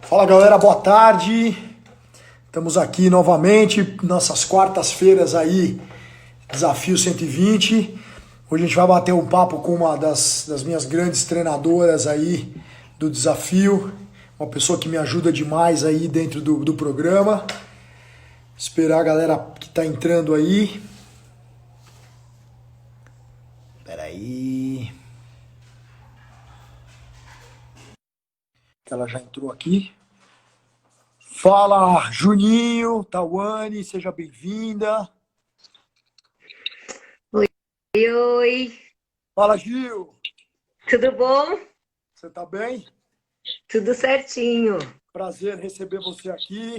Fala galera, boa tarde. Estamos aqui novamente, nossas quartas-feiras aí, Desafio 120. Hoje a gente vai bater um papo com uma das minhas grandes treinadoras aí do desafio, uma pessoa que me ajuda demais aí dentro do programa. Esperar a galera que tá entrando aí. Peraí. Ela já entrou aqui. Fala, Juninho, Tawane, seja bem-vinda. Oi, oi, Fala, Gil, tudo bom? você tá bem? Tudo certinho. Prazer receber você aqui.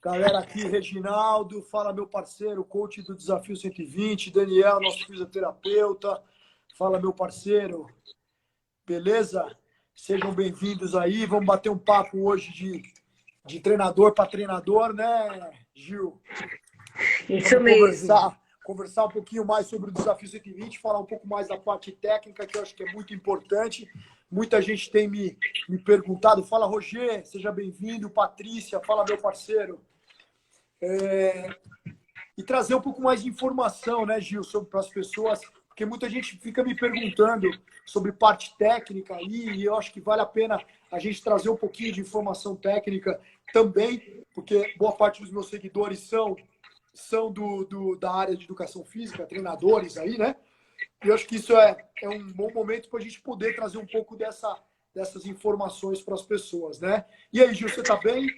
Galera aqui, Reginaldo, fala meu parceiro, coach do Desafio 120, Daniel, nosso fisioterapeuta. Fala meu parceiro, beleza? Sejam bem-vindos aí. Vamos bater um papo hoje de treinador para treinador, né, Gil? Isso Vamos mesmo. conversar um pouquinho mais sobre o Desafio 120, falar um pouco mais da parte técnica, que eu acho que é muito importante. Muita gente tem me perguntado. Fala, Roger, seja bem-vindo. Patrícia, fala, meu parceiro. E trazer um pouco mais de informação, né, Gil, para as pessoas, porque muita gente fica me perguntando sobre parte técnica aí, e eu acho que vale a pena a gente trazer um pouquinho de informação técnica também, porque boa parte dos meus seguidores são da área de educação física, treinadores aí, né? E eu acho que isso é um bom momento para a gente poder trazer um pouco dessas informações para as pessoas, né? E aí, Gil, você está bem?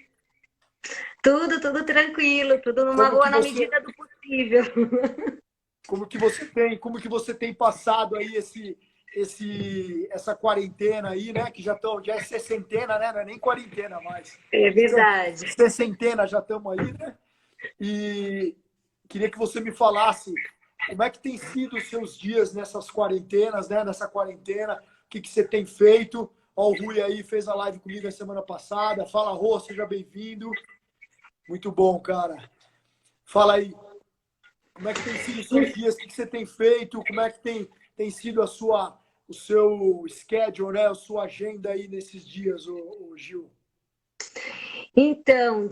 Tudo tranquilo, tudo numa Como boa que na você, medida do possível. como que você tem passado aí essa quarentena aí, né? Que já é sessentena, né? Não é nem quarentena mais. É verdade. Sessentena já estamos aí, né? E queria que você me falasse como é que tem sido os seus dias nessas quarentenas, né? Nessa quarentena, o que você tem feito? Ó, o Rui aí fez a live comigo a semana passada. Fala, Rô, seja bem-vindo. Muito bom, cara. Fala aí, como é que tem sido os seus dias? O que você tem feito? Como é que tem sido o seu schedule, né? A sua agenda aí nesses dias, o Gil? Então,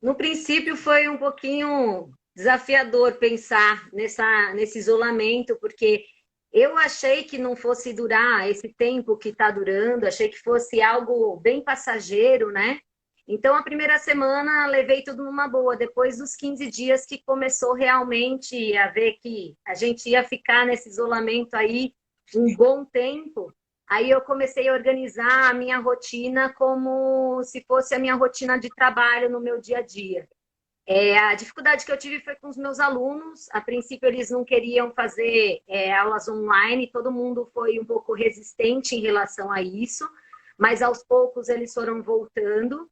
no princípio foi um pouquinho desafiador pensar nesse isolamento, porque eu achei que não fosse durar esse tempo que está durando, achei que fosse algo bem passageiro, né? Então, a primeira semana levei tudo numa boa. Depois dos 15 dias que começou realmente a ver que a gente ia ficar nesse isolamento aí um bom tempo, aí eu comecei a organizar a minha rotina como se fosse a minha rotina de trabalho no meu dia a dia. A dificuldade que eu tive foi com os meus alunos. A princípio, eles não queriam fazer aulas online, todo mundo foi um pouco resistente em relação a isso, mas aos poucos eles foram voltando.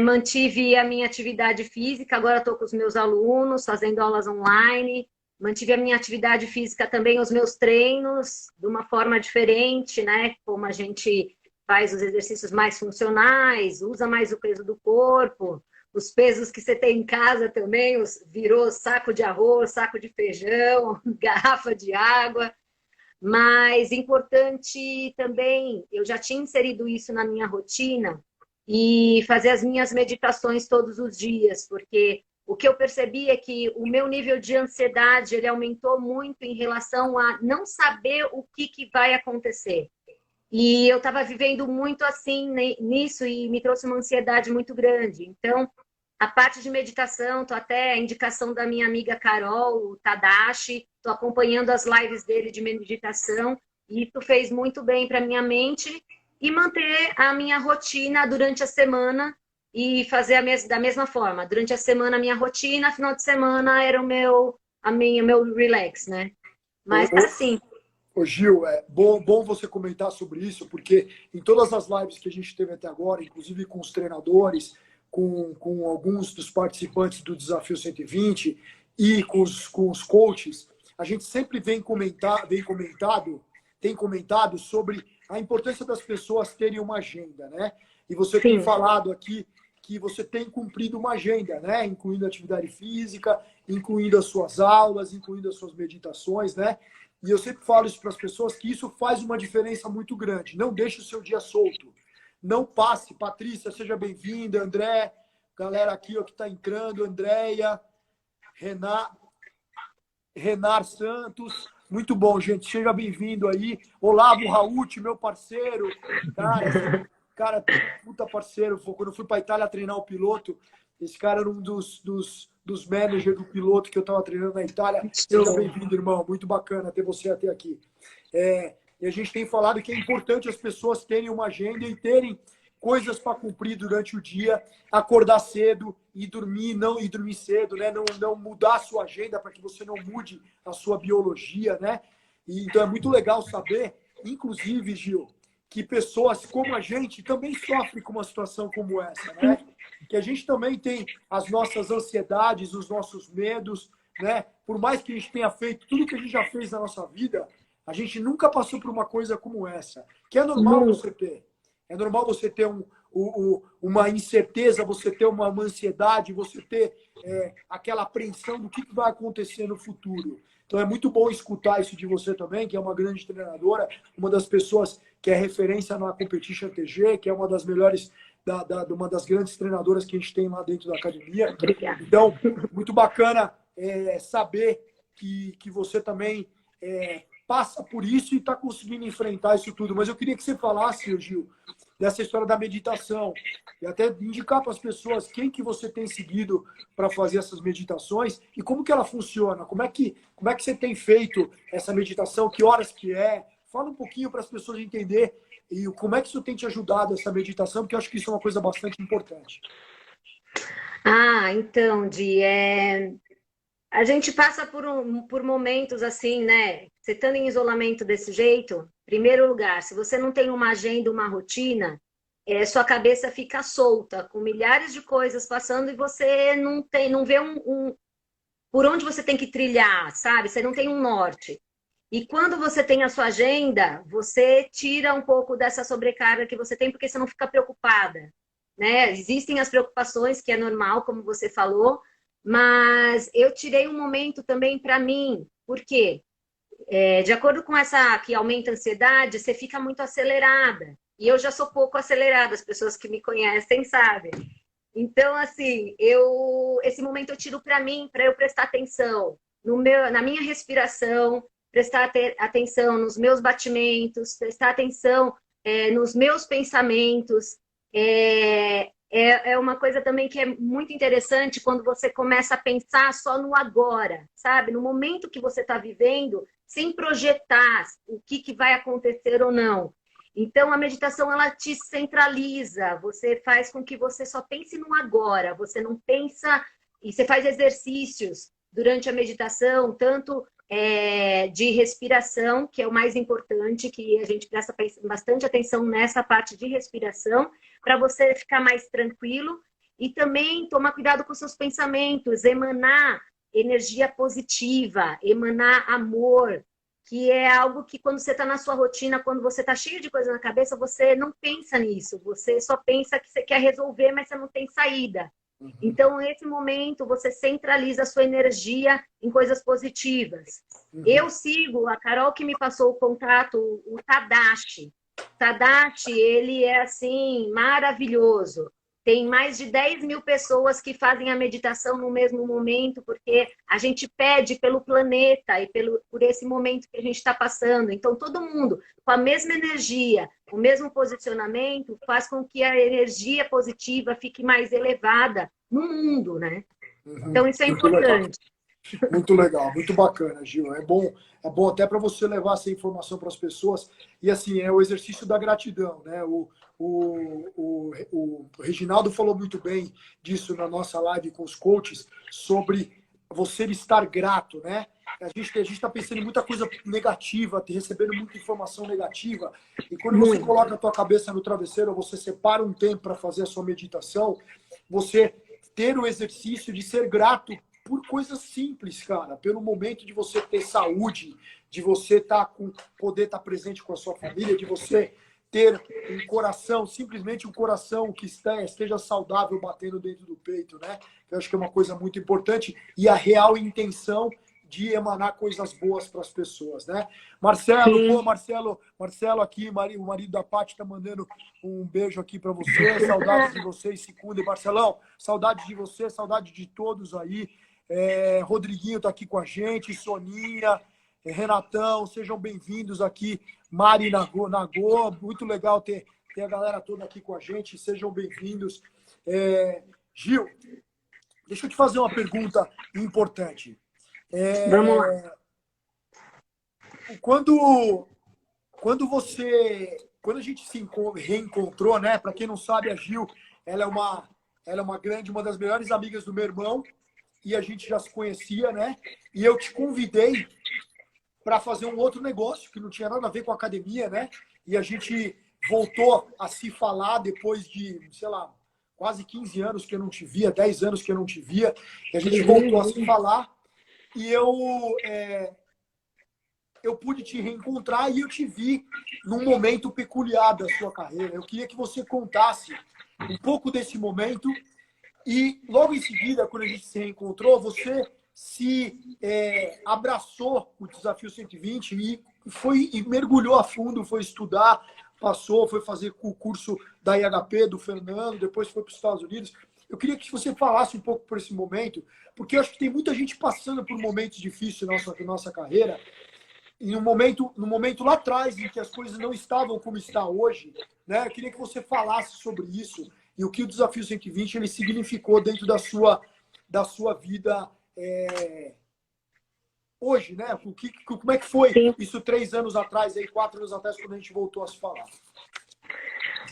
Mantive a minha atividade física, agora estou com os meus alunos, fazendo aulas online. Mantive a minha atividade física também, os meus treinos, de uma forma diferente, né? Como a gente faz os exercícios mais funcionais, usa mais o peso do corpo, os pesos que você tem em casa também, virou saco de arroz, saco de feijão, garrafa de água. Mas importante também, eu já tinha inserido isso na minha rotina e fazer as minhas meditações todos os dias, porque o que eu percebi é que o meu nível de ansiedade ele aumentou muito em relação a não saber o que vai acontecer. E eu estava vivendo muito assim nisso e me trouxe uma ansiedade muito grande. Então, a parte de meditação, estou até a indicação da minha amiga Carol, o Tadashi, estou acompanhando as lives dele de meditação, e isso fez muito bem para minha mente e manter a minha rotina durante a semana e fazer da mesma forma. Durante a semana, a minha rotina, final de semana era o meu relax, né? Ô, Mas assim, ô, Gil, é bom você comentar sobre isso, porque em todas as lives que a gente teve até agora, inclusive com os treinadores, com alguns dos participantes do Desafio 120 e com os coaches, a gente sempre tem comentado sobre a importância das pessoas terem uma agenda, né? E você tem sim. falado aqui que você tem cumprido uma agenda, né? Incluindo atividade física, incluindo as suas aulas, incluindo as suas meditações, né? E eu sempre falo isso para as pessoas que isso faz uma diferença muito grande. Não deixe o seu dia solto. não passe. Patrícia, seja bem-vinda. André, galera aqui ó, que está entrando. Andréia, Renar Santos. Muito bom, gente. Seja bem-vindo aí. Olavo Raut, meu parceiro. Cara, puta parceiro. Quando eu fui para a Itália treinar o piloto, esse cara era um dos managers do piloto que eu estava treinando na Itália. Seja bem-vindo, irmão. Muito bacana ter você até aqui. E a gente tem falado que é importante as pessoas terem uma agenda e terem coisas para cumprir durante o dia, acordar cedo e dormir, não e dormir cedo, né? Não mudar a sua agenda para que você não mude a sua biologia, né? E, então é muito legal saber, inclusive, Gil, que pessoas como a gente também sofrem com uma situação como essa, né? Que a gente também tem as nossas ansiedades, os nossos medos, né? Por mais que a gente tenha feito tudo que a gente já fez na nossa vida, a gente nunca passou por uma coisa como essa, que é normal você ter. É normal você ter uma incerteza, você ter uma ansiedade, você ter aquela apreensão do que vai acontecer no futuro. Então é muito bom escutar isso de você também, que é uma grande treinadora, uma das pessoas que é referência na Competition TG, que é uma das melhores, uma das grandes treinadoras que a gente tem lá dentro da academia. Obrigada. Então, muito bacana saber que você também passa por isso e está conseguindo enfrentar isso tudo. Mas eu queria que você falasse, Gil, dessa história da meditação e até indicar para as pessoas quem que você tem seguido para fazer essas meditações e como que ela funciona, como é que você tem feito essa meditação, que horas que é. Fala um pouquinho para as pessoas entenderem e como é que isso tem te ajudado, essa meditação, porque eu acho que isso é uma coisa bastante importante. Então, Di, a gente passa por momentos assim, né? Você estando em isolamento desse jeito, primeiro lugar, se você não tem uma agenda, uma rotina, sua cabeça fica solta, com milhares de coisas passando e você não vê por onde você tem que trilhar, sabe? Você não tem um norte. E quando você tem a sua agenda, você tira um pouco dessa sobrecarga que você tem, porque você não fica preocupada, né? Existem as preocupações, que é normal, como você falou, mas eu tirei um momento também para mim, porque de acordo com essa que aumenta a ansiedade, você fica muito acelerada. E eu já sou pouco acelerada, as pessoas que me conhecem sabem. Então, assim, esse momento eu tiro para mim, para eu prestar atenção na minha respiração, prestar atenção nos meus batimentos, prestar atenção nos meus pensamentos. É uma coisa também que é muito interessante quando você começa a pensar só no agora, sabe? No momento que você está vivendo, sem projetar o que vai acontecer ou não. Então, a meditação, ela te centraliza, você faz com que você só pense no agora, você não pensa... E você faz exercícios durante a meditação, tanto de respiração, que é o mais importante, que a gente presta bastante atenção nessa parte de respiração, para você ficar mais tranquilo e também tomar cuidado com seus pensamentos, emanar energia positiva, emanar amor, que é algo que quando você está na sua rotina, quando você está cheio de coisa na cabeça, você não pensa nisso, você só pensa que você quer resolver, mas você não tem saída. Então, nesse momento, você centraliza a sua energia em coisas positivas. Eu sigo a Carol que me passou o contato, o Tadashi. Tadashi, ele é, assim, maravilhoso. Tem mais de 10 mil pessoas que fazem a meditação no mesmo momento, porque a gente pede pelo planeta e por esse momento que a gente está passando. Então, todo mundo, com a mesma energia, o mesmo posicionamento, faz com que a energia positiva fique mais elevada no mundo, né? Então, isso é importante. Muito legal, muito bacana, Gil. É bom até para você levar essa informação para as pessoas. E assim, é o exercício da gratidão, né? O Reginaldo falou muito bem disso na nossa live com os coaches, sobre você estar grato, né? A gente está pensando em muita coisa negativa, recebendo muita informação negativa. E quando você coloca a tua cabeça no travesseiro, você separa um tempo para fazer a sua meditação, você ter o exercício de ser grato por coisas simples, cara. Pelo momento de você ter saúde, de você poder estar presente com a sua família, de você ter um coração, simplesmente um coração que esteja saudável batendo dentro do peito, né? Eu acho que é uma coisa muito importante. E a real intenção de emanar coisas boas para as pessoas, né? Marcelo, pô, Marcelo aqui, o marido da Paty tá mandando um beijo aqui para você, saudades de vocês, se cuidem. Marcelão, saudade de você, saudade de todos aí. Rodriguinho tá aqui com a gente, Soninha, Renatão, sejam bem-vindos aqui. Mari Nagô, muito legal ter a galera toda aqui com a gente, sejam bem-vindos. Gil, deixa eu te fazer uma pergunta importante. Vamos lá. Quando a gente se reencontrou, né? Para quem não sabe, a Gil, ela é uma das melhores amigas do meu irmão, e a gente já se conhecia, né? E eu te convidei para fazer um outro negócio que não tinha nada a ver com a academia, né? E a gente voltou a se falar depois de, sei lá, quase 15 anos que eu não te via, 10 anos que eu não te via, e a gente voltou a se falar, e eu pude te reencontrar e eu te vi num momento peculiar da sua carreira. Eu queria que você contasse um pouco desse momento e logo em seguida, quando a gente se reencontrou, você se abraçou o Desafio 120 e mergulhou a fundo, foi estudar, foi fazer o curso da IHP do Fernando, depois foi para os Estados Unidos. Eu queria que você falasse um pouco por esse momento, porque eu acho que tem muita gente passando por momentos difíceis na nossa carreira, e no momento lá atrás, em que as coisas não estavam como está hoje, né? Eu queria que você falasse sobre isso e o que o Desafio 120 ele significou dentro da sua vida hoje, né? Como é que foi isso 3 anos atrás, 4 anos atrás, quando a gente voltou a se falar?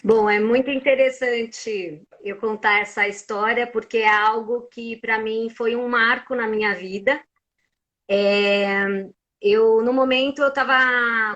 Bom, é muito interessante eu contar essa história, porque é algo que, para mim, foi um marco na minha vida. No momento,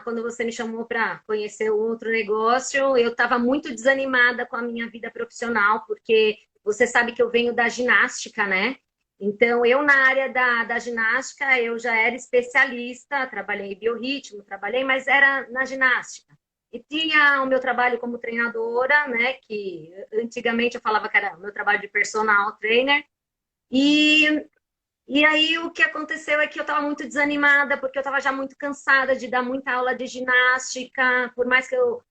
quando você me chamou para conhecer o outro negócio, eu estava muito desanimada com a minha vida profissional, porque você sabe que eu venho da ginástica, né? Então, eu na área da ginástica, eu já era especialista, trabalhei em biorritmo, mas era na ginástica. E tinha o meu trabalho como treinadora, né? Que antigamente eu falava que era o meu trabalho de personal trainer. E aí o que aconteceu é que eu estava muito desanimada, porque eu estava já muito cansada de dar muita aula de ginástica, por mais que eu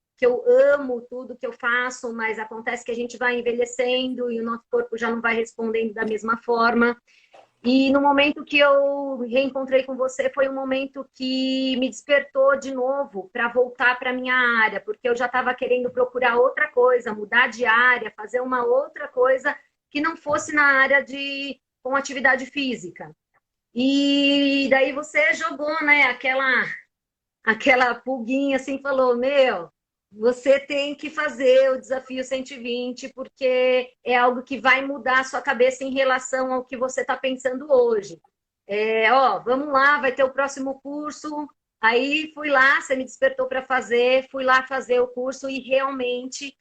amo tudo que eu faço, mas acontece que a gente vai envelhecendo e o nosso corpo já não vai respondendo da mesma forma. E no momento que eu reencontrei com você, foi um momento que me despertou de novo para voltar para a minha área, porque eu já estava querendo procurar outra coisa, mudar de área, fazer uma outra coisa que não fosse na área com atividade física. E daí você jogou, né, aquela pulguinha assim, falou, você tem que fazer o Desafio 120, porque é algo que vai mudar a sua cabeça em relação ao que você está pensando hoje. Vamos lá, vai ter o próximo curso. Aí fui lá, você me despertou para fazer, fui lá fazer o curso e realmente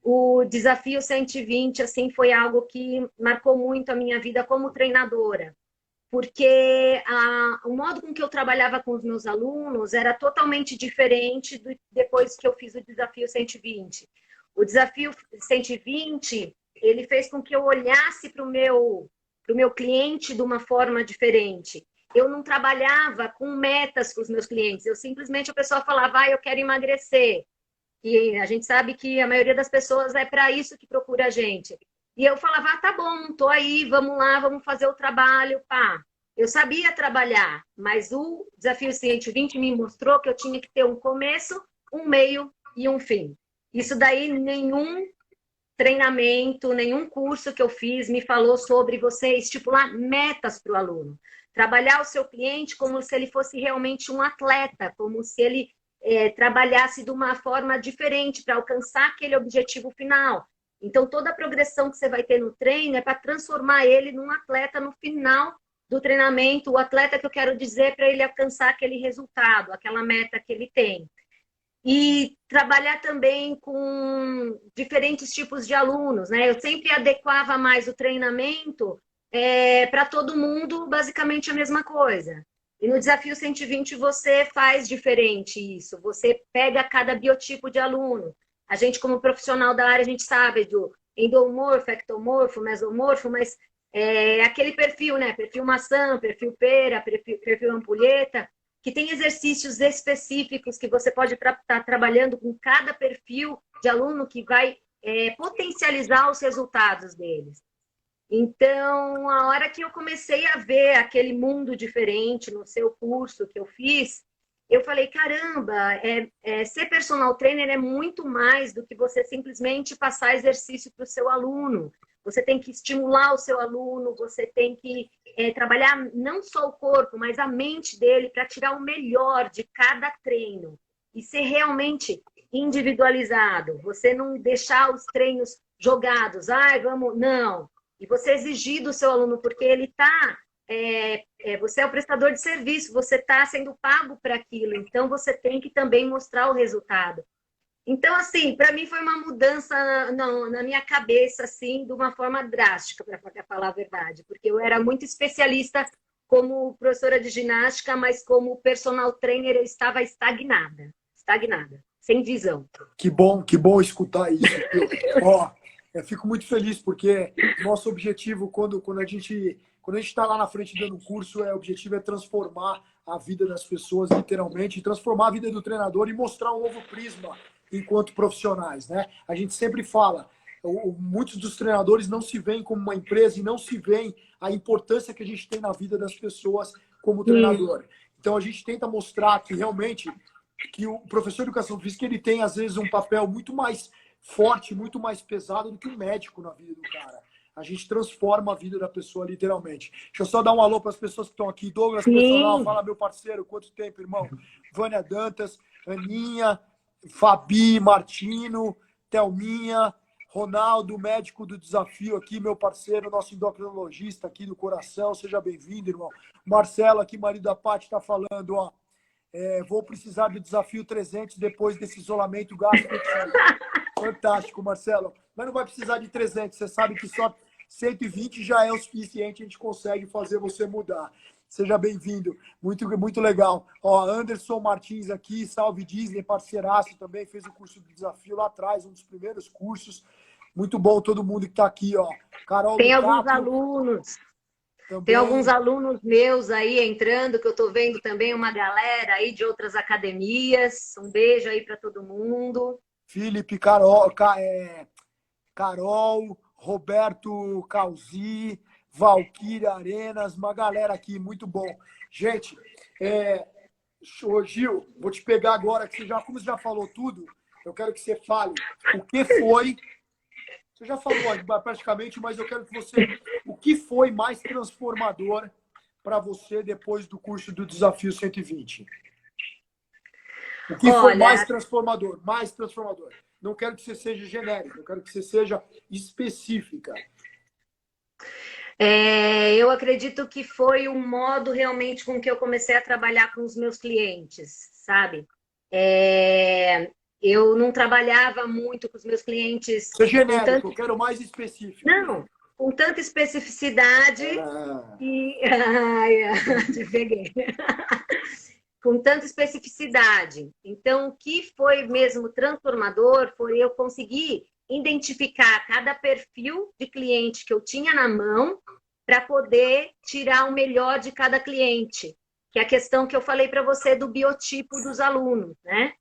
o Desafio 120 assim, foi algo que marcou muito a minha vida como treinadora, porque o modo com que eu trabalhava com os meus alunos era totalmente diferente depois que eu fiz o Desafio 120. O Desafio 120, ele fez com que eu olhasse para o meu cliente de uma forma diferente. Eu não trabalhava com metas com os meus clientes, a pessoa falava, eu quero emagrecer. E a gente sabe que a maioria das pessoas é para isso que procura a gente. E eu falava, tá bom, tô aí, vamos lá, vamos fazer o trabalho, pá. Eu sabia trabalhar, mas o Desafio 120 me mostrou que eu tinha que ter um começo, um meio e um fim. Isso daí nenhum treinamento, nenhum curso que eu fiz me falou sobre você estipular metas para o aluno. Trabalhar o seu cliente como se ele fosse realmente um atleta, como se ele trabalhasse de uma forma diferente para alcançar aquele objetivo final. Então, toda a progressão que você vai ter no treino é para transformar ele num atleta no final do treinamento, o atleta que eu quero dizer para ele alcançar aquele resultado, aquela meta que ele tem. E trabalhar também com diferentes tipos de alunos, né? Eu sempre adequava mais o treinamento para todo mundo, basicamente a mesma coisa. E no Desafio 120 você faz diferente isso. Você pega cada biotipo de aluno. A gente, como profissional da área, a gente sabe do endomorfo, ectomorfo, mesomorfo, mas aquele perfil, né? Perfil maçã, perfil pera, perfil ampulheta, que tem exercícios específicos que você pode estar trabalhando com cada perfil de aluno que vai potencializar os resultados deles. Então, a hora que eu comecei a ver aquele mundo diferente no seu curso que eu fiz, eu falei, caramba, ser personal trainer é muito mais do que você simplesmente passar exercício para o seu aluno. Você tem que estimular o seu aluno, você tem que trabalhar não só o corpo, mas a mente dele para tirar o melhor de cada treino e ser realmente individualizado. Você não deixar os treinos jogados, vamos, não. E você exigir do seu aluno, porque ele está... você é o prestador de serviço, você está sendo pago para aquilo, então você tem que também mostrar o resultado. Então, assim, para mim foi uma mudança na minha cabeça, assim, de uma forma drástica, para falar a verdade, porque eu era muito especialista como professora de ginástica, mas como personal trainer eu estava estagnada, sem visão. Que bom escutar isso. Ó, eu fico muito feliz porque nosso objetivo, quando a gente está lá na frente dando um curso, o objetivo é transformar a vida das pessoas, literalmente, transformar a vida do treinador e mostrar um novo prisma enquanto profissionais, né? A gente sempre fala, muitos dos treinadores não se veem como uma empresa e não se veem a importância que a gente tem na vida das pessoas como treinador. Então, a gente tenta mostrar que realmente que o professor de educação física ele tem, às vezes, um papel muito mais forte, muito mais pesado do que um médico na vida do cara. A gente transforma a vida da pessoa, literalmente. Deixa eu só dar um alô para as pessoas que estão aqui. Douglas, personal, fala, meu parceiro, quanto tempo, irmão? Vânia Dantas, Aninha, Fabi, Martino, Thelminha, Ronaldo, médico do desafio aqui, meu parceiro, nosso endocrinologista aqui do coração. Seja bem-vindo, irmão. Marcelo aqui, marido da Paty, está falando, ó. Vou precisar do desafio 300 depois desse isolamento gástrico. Fantástico, Marcelo. Mas não vai precisar de 300. Você sabe que só 120 já é o suficiente. A gente consegue fazer você mudar. Seja bem-vindo. Muito, muito legal. Ó, Anderson Martins aqui, salve Disney, parceiraço também. Fez o curso do desafio lá atrás, um dos primeiros cursos. Muito bom todo mundo que está aqui, ó. Carol Tem alguns alunos. Também. Tem alguns alunos meus aí entrando, que eu estou vendo também uma galera aí de outras academias. Um beijo aí para todo mundo. Felipe, Carol, Roberto Calzi, Valquíria Arenas, uma galera aqui, muito bom. Gente, Gil, vou te pegar agora, que como você já falou tudo, eu quero que você fale o que foi... Você já falou praticamente, mas eu quero que você... O que foi mais transformador para você depois do curso do Desafio 120? O que foi mais transformador? Mais transformador. Não quero que você seja genérico, eu quero que você seja específica. Eu acredito que foi o modo realmente com que eu comecei a trabalhar com os meus clientes, sabe? Eu não trabalhava muito com os meus clientes... Isso é genérico, eu quero mais específico. Não, com tanta especificidade te peguei. Com tanta especificidade. Então, o que foi mesmo transformador foi eu conseguir identificar cada perfil de cliente que eu tinha na mão para poder tirar o melhor de cada cliente. Que é a questão que eu falei para você do biotipo dos alunos, né?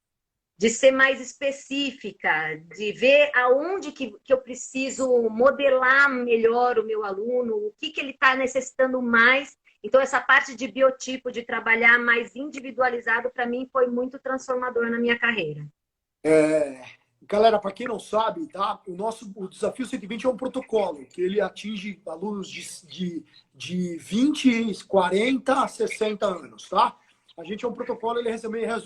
De ser mais específica, de ver aonde que eu preciso modelar melhor o meu aluno, o que ele está necessitando mais. Então, essa parte de biotipo, de trabalhar mais individualizado, para mim, foi muito transformador na minha carreira. Galera, para quem não sabe, tá? O Desafio 120 é um protocolo que ele atinge alunos de 20, 40 a 60 anos, tá? A gente é um protocolo, ele é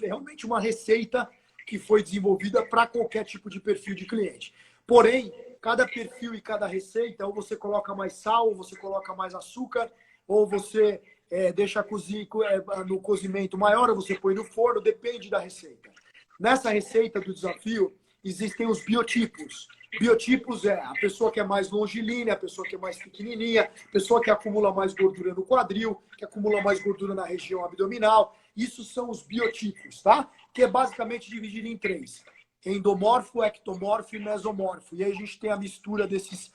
realmente uma receita que foi desenvolvida para qualquer tipo de perfil de cliente. Porém, cada perfil e cada receita, ou você coloca mais sal, ou você coloca mais açúcar, ou você deixa no cozimento maior, ou você põe no forno, depende da receita. Nessa receita do desafio, existem os biotipos. Biotipos é a pessoa que é mais longilínea, a pessoa que é mais pequenininha, a pessoa que acumula mais gordura no quadril, que acumula mais gordura na região abdominal. Isso são os biotipos, tá? Que é basicamente dividido em 3. Endomorfo, ectomorfo e mesomorfo. E aí a gente tem a mistura desses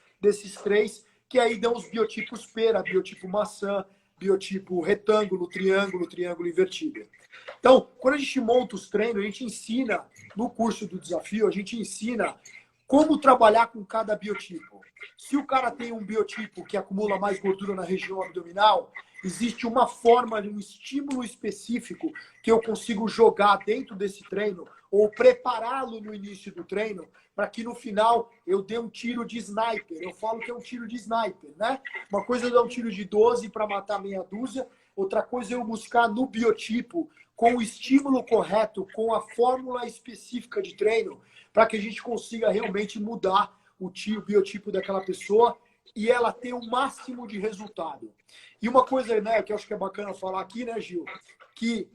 3, que aí dão os biotipos pera, biotipo maçã, biotipo retângulo, triângulo, triângulo invertido. Então, quando a gente monta os treinos, a gente ensina, no curso do desafio, a gente ensina como trabalhar com cada biotipo. Se o cara tem um biotipo que acumula mais gordura na região abdominal, existe uma forma, um estímulo específico que eu consigo jogar dentro desse treino ou prepará-lo no início do treino para que no final eu dê um tiro de sniper. Eu falo que é um tiro de sniper, né? Uma coisa é dar um tiro de 12 para matar meia dúzia, outra coisa é eu buscar no biotipo, com o estímulo correto, com a fórmula específica de treino, para que a gente consiga realmente mudar o biotipo daquela pessoa e ela ter o máximo de resultado. E uma coisa, né, que eu acho que é bacana falar aqui, né, Gil, que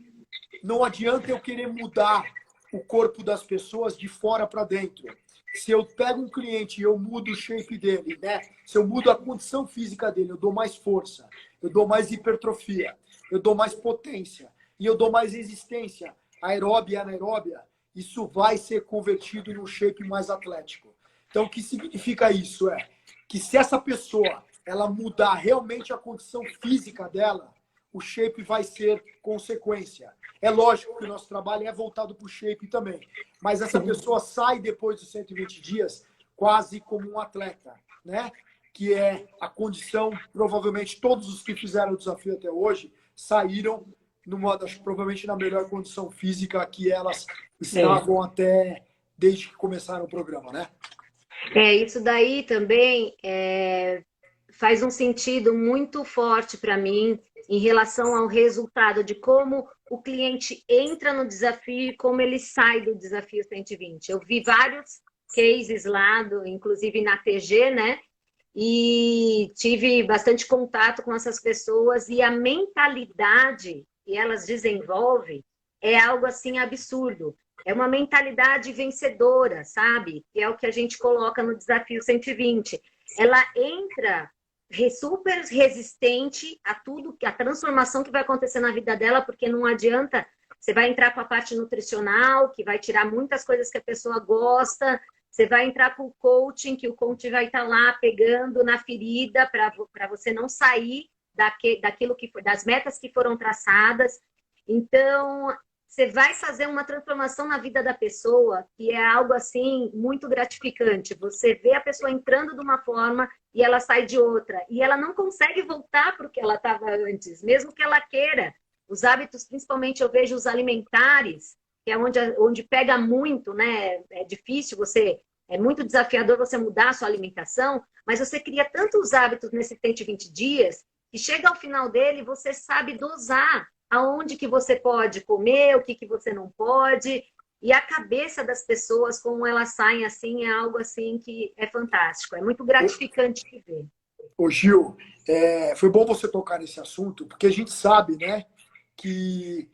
não adianta eu querer mudar o corpo das pessoas de fora para dentro. Se eu pego um cliente e eu mudo o shape dele, né? Se eu mudo a condição física dele, eu dou mais força, eu dou mais hipertrofia, eu dou mais potência e eu dou mais resistência aeróbia e anaeróbia, isso vai ser convertido num shape mais atlético. Então, o que significa isso? É que se essa pessoa ela mudar realmente a condição física dela, o shape vai ser consequência. É lógico que o nosso trabalho é voltado para o shape também, mas essa pessoa sai depois dos 120 dias quase como um atleta, né? Que é a condição, provavelmente todos os que fizeram o desafio até hoje saíram provavelmente na melhor condição física que elas estavam até desde que começaram o programa, né? Isso daí também faz um sentido muito forte para mim em relação ao resultado de como o cliente entra no desafio e como ele sai do desafio 120. Eu vi vários cases lá, inclusive na TG, né? E tive bastante contato com essas pessoas e a mentalidade que elas desenvolvem é algo assim absurdo. É uma mentalidade vencedora, sabe? Que é o que a gente coloca no desafio 120. Ela entra super resistente a tudo, a transformação que vai acontecer na vida dela, porque não adianta, você vai entrar com a parte nutricional, que vai tirar muitas coisas que a pessoa gosta, você vai entrar com o coaching, que o coach vai estar lá pegando na ferida para você não sair daquilo das metas que foram traçadas. Então, você vai fazer uma transformação na vida da pessoa que é algo assim muito gratificante. Você vê a pessoa entrando de uma forma e ela sai de outra. E ela não consegue voltar para o que ela estava antes, mesmo que ela queira. Os hábitos, principalmente eu vejo os alimentares, que é onde pega muito, né? É difícil é muito desafiador você mudar a sua alimentação, mas você cria tantos hábitos nesses 120 dias que chega ao final dele, você sabe dosar aonde que você pode comer, o que você não pode. E a cabeça das pessoas, como elas saem assim, é algo assim que é fantástico. É muito gratificante de ver. Ô Gil, foi bom você tocar nesse assunto, porque a gente sabe, né, que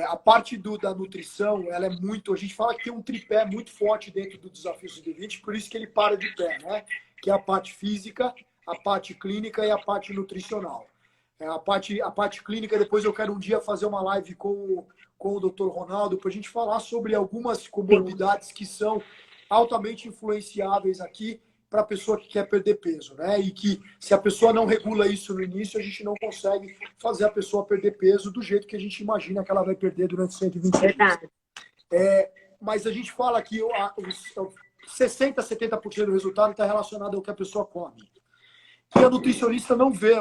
a parte da nutrição, ela é muito... A gente fala que tem um tripé muito forte dentro do Desafio 120, por isso que ele para de pé, né? Que é a parte física, a parte clínica e a parte nutricional. A parte clínica, depois eu quero um dia fazer uma live com o Dr. Ronaldo para a gente falar sobre algumas comorbidades que são altamente influenciáveis aqui para a pessoa que quer perder peso, né? E que se a pessoa não regula isso no início, a gente não consegue fazer a pessoa perder peso do jeito que a gente imagina que ela vai perder durante 120 dias. Mas a gente fala que 60%, 70% do resultado está relacionado ao que a pessoa come. E a nutricionista não vê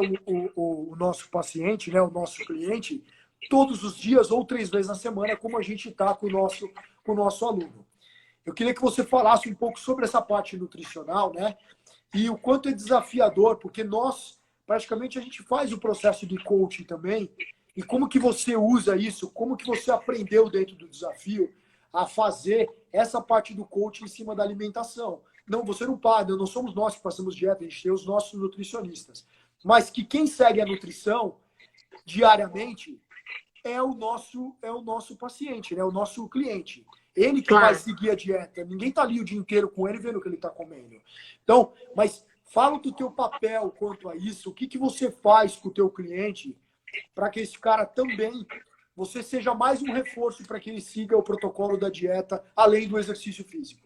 o nosso paciente, né, o nosso cliente, todos os dias ou 3 vezes na semana, como a gente está com o nosso aluno. Eu queria que você falasse um pouco sobre essa parte nutricional, né? E o quanto é desafiador, porque praticamente, a gente faz o processo de coaching também. E como que você usa isso? Como que você aprendeu dentro do desafio a fazer essa parte do coaching em cima da alimentação? Não, você não paga, não somos nós que passamos dieta, a gente tem os nossos nutricionistas. Mas que quem segue a nutrição diariamente é o nosso paciente, né? O nosso cliente. Ele que vai seguir a dieta. Ninguém está ali o dia inteiro com ele vendo o que ele está comendo. Então, mas fala do teu papel quanto a isso. O que você faz com o teu cliente para que esse cara também, você seja mais um reforço para que ele siga o protocolo da dieta, além do exercício físico?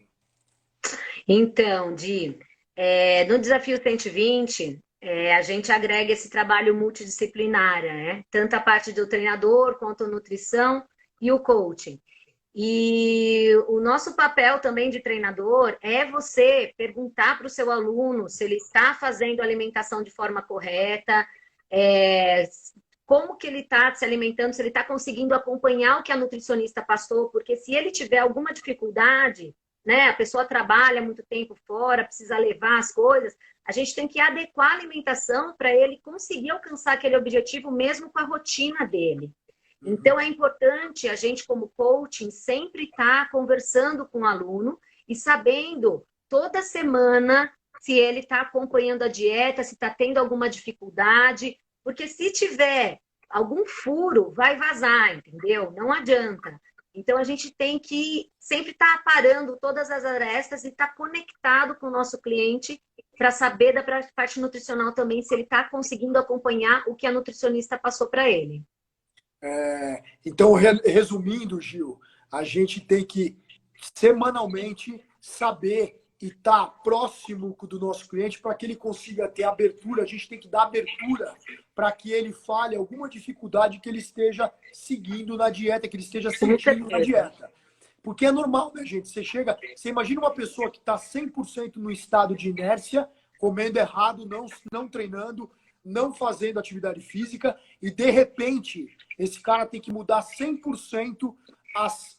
Então, no Desafio 120, a gente agrega esse trabalho multidisciplinar, né? Tanto a parte do treinador, quanto a nutrição e o coaching. E o nosso papel também de treinador é você perguntar para o seu aluno se ele está fazendo a alimentação de forma correta, como que ele está se alimentando, se ele está conseguindo acompanhar o que a nutricionista passou, porque se ele tiver alguma dificuldade, né, a pessoa trabalha muito tempo fora, precisa levar as coisas, a gente tem que adequar a alimentação para ele conseguir alcançar aquele objetivo mesmo com a rotina dele. Então, é importante a gente, como coaching, sempre estar conversando com o aluno e sabendo toda semana se ele está acompanhando a dieta, se está tendo alguma dificuldade, porque se tiver algum furo, vai vazar, entendeu? Não adianta. Então, a gente tem que sempre estar parando todas as arestas e estar conectado com o nosso cliente para saber da parte nutricional também, se ele está conseguindo acompanhar o que a nutricionista passou para ele. Então, resumindo, Gil, a gente tem que semanalmente saber e estar próximo do nosso cliente para que ele consiga ter abertura. A gente tem que dar abertura para que ele fale alguma dificuldade que ele esteja seguindo na dieta, que ele esteja sentindo na dieta. Porque é normal, né, gente? Você imagina uma pessoa que está 100% no estado de inércia, comendo errado, não treinando, não fazendo atividade física, e de repente esse cara tem que mudar 100%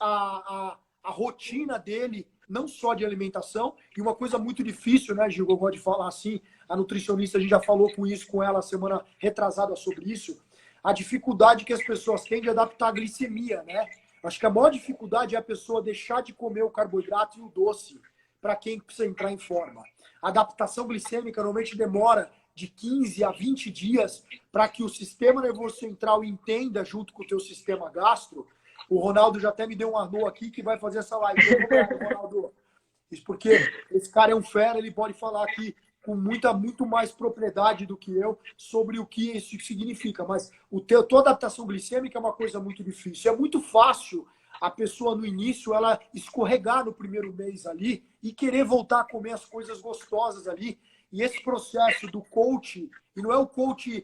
a rotina dele, não só de alimentação, e uma coisa muito difícil, né, Gil, eu gosto de falar assim, a nutricionista, a gente já falou com ela semana retrasada sobre isso, a dificuldade que as pessoas têm de adaptar a glicemia, né? Acho que a maior dificuldade é a pessoa deixar de comer o carboidrato e o doce para quem precisa entrar em forma. A adaptação glicêmica normalmente demora de 15 a 20 dias para que o sistema nervoso central entenda junto com o teu sistema gastro. O Ronaldo já até me deu um alô aqui que vai fazer essa live. Obrigado, Ronaldo. Isso porque esse cara é um fera, ele pode falar aqui com muito mais propriedade do que eu sobre o que isso significa. Mas tua adaptação glicêmica é uma coisa muito difícil. É muito fácil a pessoa no início ela escorregar no primeiro mês ali e querer voltar a comer as coisas gostosas ali. E esse processo do coach, e não é o coach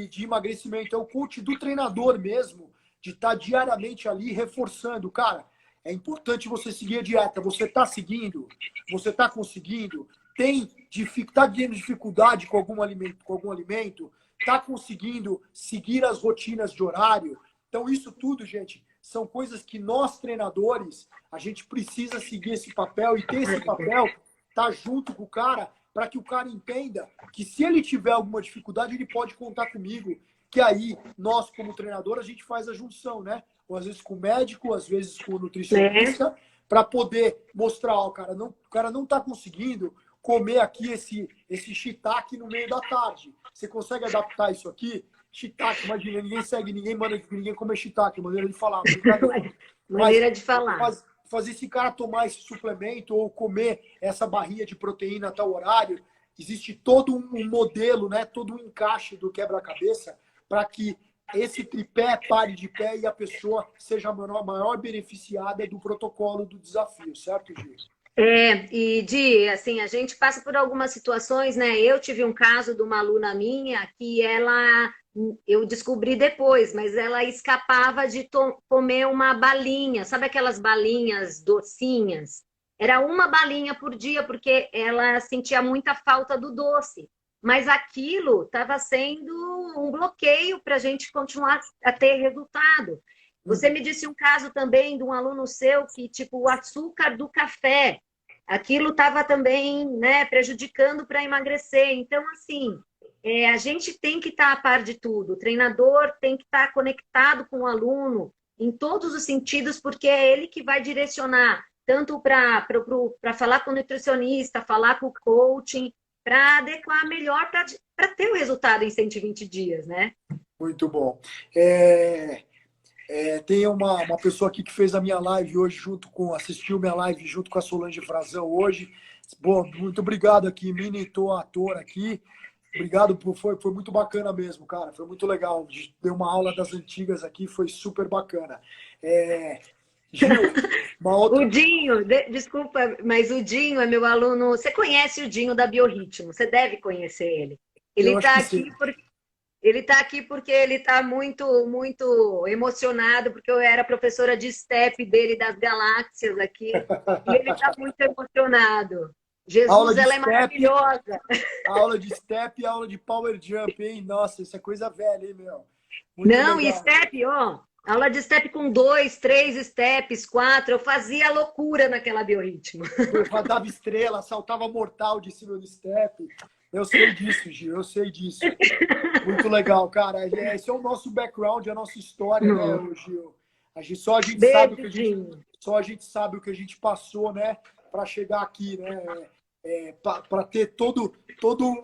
de emagrecimento, é o coach do treinador mesmo, de estar diariamente ali reforçando. Cara, é importante você seguir a dieta. Você está seguindo? Você está conseguindo? Está tendo dificuldade com algum alimento? Está conseguindo seguir as rotinas de horário? Então, isso tudo, gente, são coisas que nós, treinadores, a gente precisa seguir esse papel e ter esse papel, tá junto com o cara, para que o cara entenda que se ele tiver alguma dificuldade, ele pode contar comigo, que aí nós, como treinador, a gente faz a junção, né? Ou às vezes com o médico, às vezes com o nutricionista, para poder mostrar, ó, o cara não está conseguindo comer aqui esse shiitake no meio da tarde. Você consegue adaptar isso aqui? Shiitake, imagina, ninguém manda ninguém comer shiitake, maneira de falar. Maneira de falar. Fazer esse cara tomar esse suplemento ou comer essa barrinha de proteína a tal horário, existe todo um modelo, né? Todo um encaixe do quebra-cabeça para que esse tripé pare de pé e a pessoa seja a maior beneficiada do protocolo do desafio, certo, Gil? E Di, assim, a gente passa por algumas situações, né? Eu tive um caso de uma aluna minha que eu descobri depois, mas ela escapava de comer uma balinha, sabe aquelas balinhas docinhas? Era uma balinha por dia, porque ela sentia muita falta do doce. Mas aquilo estava sendo um bloqueio para a gente continuar a ter resultado. Você me disse um caso também de um aluno seu que, tipo, o açúcar do café, aquilo estava também, né, prejudicando para emagrecer. Então, assim, a gente tem que estar a par de tudo. O treinador tem que estar conectado com o aluno em todos os sentidos, porque é ele que vai direcionar, tanto para falar com o nutricionista, falar com o coaching, para adequar melhor para ter o resultado em 120 dias, né? Muito bom. Tem uma pessoa aqui que fez a minha live hoje assistiu minha live junto com a Solange Frazão hoje. Bom, muito obrigado aqui, Mini, ator aqui. Obrigado, foi muito bacana mesmo, cara. Foi muito legal. Deu uma aula das antigas aqui, foi super bacana. Gil, O Dinho, desculpa, mas o Dinho é meu aluno. Você conhece o Dinho da Biorritmo, você deve conhecer ele. Ele Eu acho está que aqui sim. ele está aqui porque ele está muito, muito emocionado, porque eu era professora de STEP dele das galáxias aqui, e ele está muito emocionado. Aula Jesus, de ela é step, maravilhosa. aula de step e aula de power jump, hein? Nossa, isso é coisa velha, hein, meu? Muito Não, e legal. STEP, ó, aula de STEP com 2, 3 steps, 4, eu fazia loucura naquela biorritmo. Dava estrela, saltava mortal de cima do step. Eu sei disso, Gil, eu sei disso. Muito legal, cara. Esse é o nosso background, a nossa história, né, Gil? Só a gente sabe o que Beijinho. só a gente sabe o que a gente passou, né, para chegar aqui, né? Para ter todo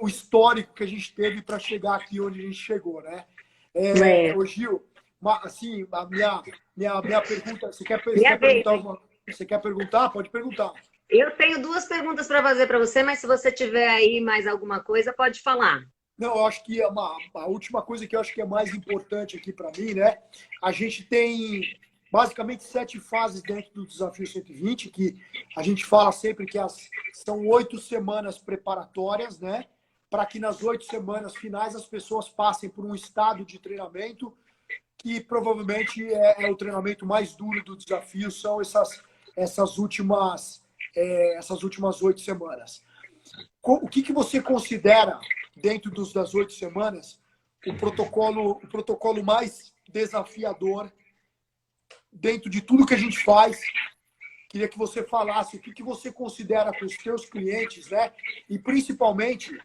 o histórico que a gente teve para chegar aqui onde a gente chegou, né? É, Ô, Gil, assim, a minha pergunta, você minha quer vez, perguntar hein? alguma, você quer perguntar? Pode perguntar. Eu tenho duas perguntas para fazer para você, mas se você tiver aí mais alguma coisa, pode falar. Não, eu acho que a última coisa que eu acho que é mais importante aqui para mim, né? A gente tem basicamente 7 fases dentro do Desafio 120, que a gente fala sempre que são 8 semanas preparatórias, né? Para que nas 8 semanas finais as pessoas passem por um estado de treinamento que provavelmente é o treinamento mais duro do desafio, são essas últimas 8 semanas. O que você considera, dentro das 8 semanas, o protocolo mais desafiador dentro de tudo que a gente faz? Queria que você falasse o que você considera para os seus clientes, né? E principalmente,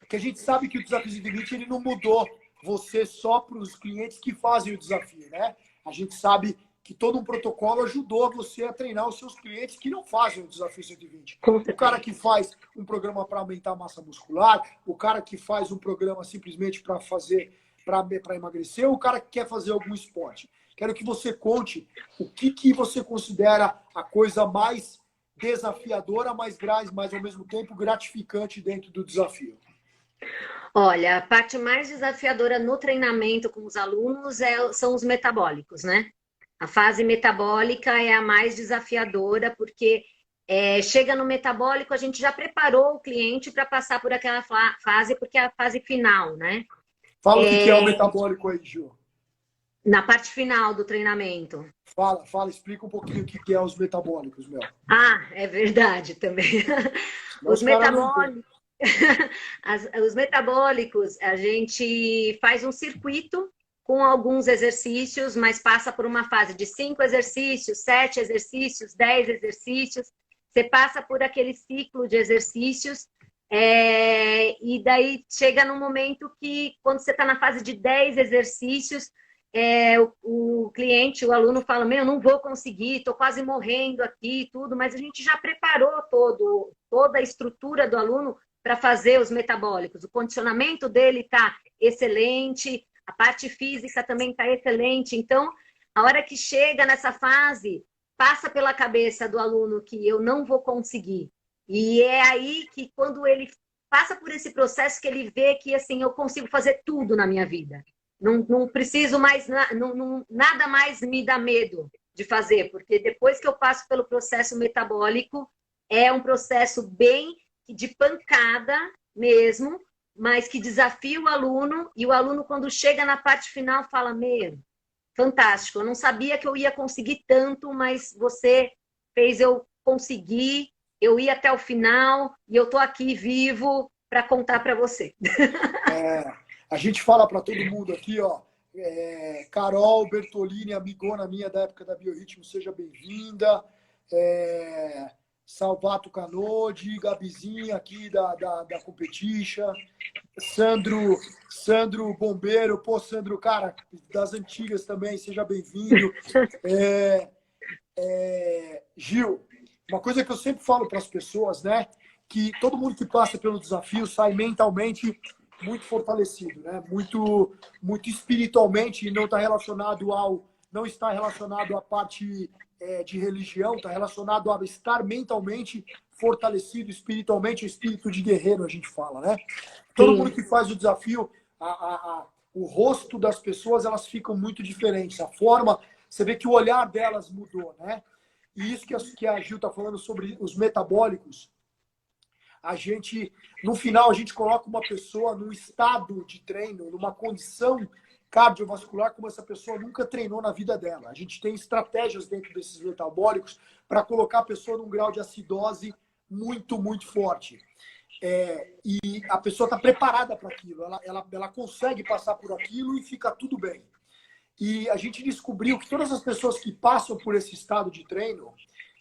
que a gente sabe que o Desafio 120 ele não mudou você só para os clientes que fazem o desafio, né? A gente sabe que todo um protocolo ajudou você a treinar os seus clientes que não fazem o Desafio 120. Com O cara certeza. que faz um programa para aumentar a massa muscular, o cara que faz um programa simplesmente para emagrecer, o cara que quer fazer algum esporte. Quero que você conte o que você considera a coisa mais desafiadora, mas ao mesmo tempo gratificante dentro do desafio. Olha, a parte mais desafiadora no treinamento com os alunos são os metabólicos, né? A fase metabólica é a mais desafiadora, porque chega no metabólico, a gente já preparou o cliente para passar por aquela fase, porque é a fase final, né? Fala o que é o metabólico aí, Gil. Na parte final do treinamento. Explica um pouquinho o que é os metabólicos, meu. Ah, é verdade também. Senão Os os caras não entendem. metabólicos, os metabólicos, a gente faz um circuito com alguns exercícios, mas passa por uma fase de 5 exercícios, 7 exercícios, 10 exercícios. Você passa por aquele ciclo de exercícios, e daí chega num momento que, quando você está na fase de 10 exercícios, o cliente, o aluno fala, meu, não vou conseguir, estou quase morrendo aqui, tudo, mas a gente já preparou toda a estrutura do aluno para fazer os metabólicos. O condicionamento dele está excelente, a parte física também está excelente. Então, a hora que chega nessa fase, passa pela cabeça do aluno que eu não vou conseguir. E é aí que, quando ele passa por esse processo, que ele vê que, assim, eu consigo fazer tudo na minha vida. Não preciso mais, nada mais me dá medo de fazer, porque depois que eu passo pelo processo metabólico, é um processo bem de pancada mesmo, mas que desafia o aluno, e o aluno, quando chega na parte final, fala, meu, fantástico, eu não sabia que eu ia conseguir tanto, mas você fez eu conseguir, eu ir até o final, e eu estou aqui vivo para contar para você. A gente fala para todo mundo aqui, ó. Carol Bertolini, amigona minha da época da Biorritmo, seja bem-vinda. Salvato Canodi, Gabizinha aqui da Competition. Sandro Bombeiro, pô, Sandro, cara, das antigas também, seja bem-vindo. Gil, uma coisa que eu sempre falo para as pessoas, né? Que todo mundo que passa pelo desafio sai mentalmente muito fortalecido, né? Muito espiritualmente, e não está relacionado à parte de religião, está relacionado a estar mentalmente fortalecido, espiritualmente, o espírito de guerreiro, a gente fala, né? Todo mundo que faz o desafio, o rosto das pessoas, elas ficam muito diferentes. A forma, você vê que o olhar delas mudou, né? E isso que a Gil está falando sobre os metabólicos, no final, a gente coloca uma pessoa num estado de treino, numa condição cardiovascular como essa pessoa nunca treinou na vida dela. A gente tem estratégias dentro desses metabólicos para colocar a pessoa num grau de acidose muito, muito forte. E a pessoa está preparada para aquilo, ela consegue passar por aquilo e fica tudo bem. E a gente descobriu que todas as pessoas que passam por esse estado de treino,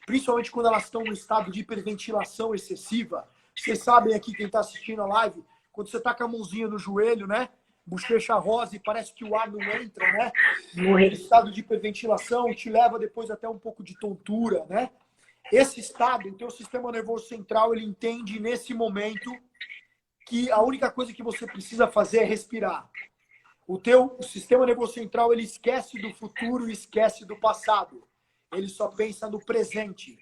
principalmente quando elas estão no estado de hiperventilação excessiva, vocês sabem aqui, quem está assistindo a live, quando você está com a mãozinha no joelho, né? Bochecha rosa e parece que o ar não entra, né? Esse estado de hiperventilação te leva depois até um pouco de tontura, né? Esse estado, o teu sistema nervoso central, ele entende nesse momento que a única coisa que você precisa fazer é respirar. O sistema nervoso central, ele esquece do futuro e esquece do passado. Ele só pensa no presente.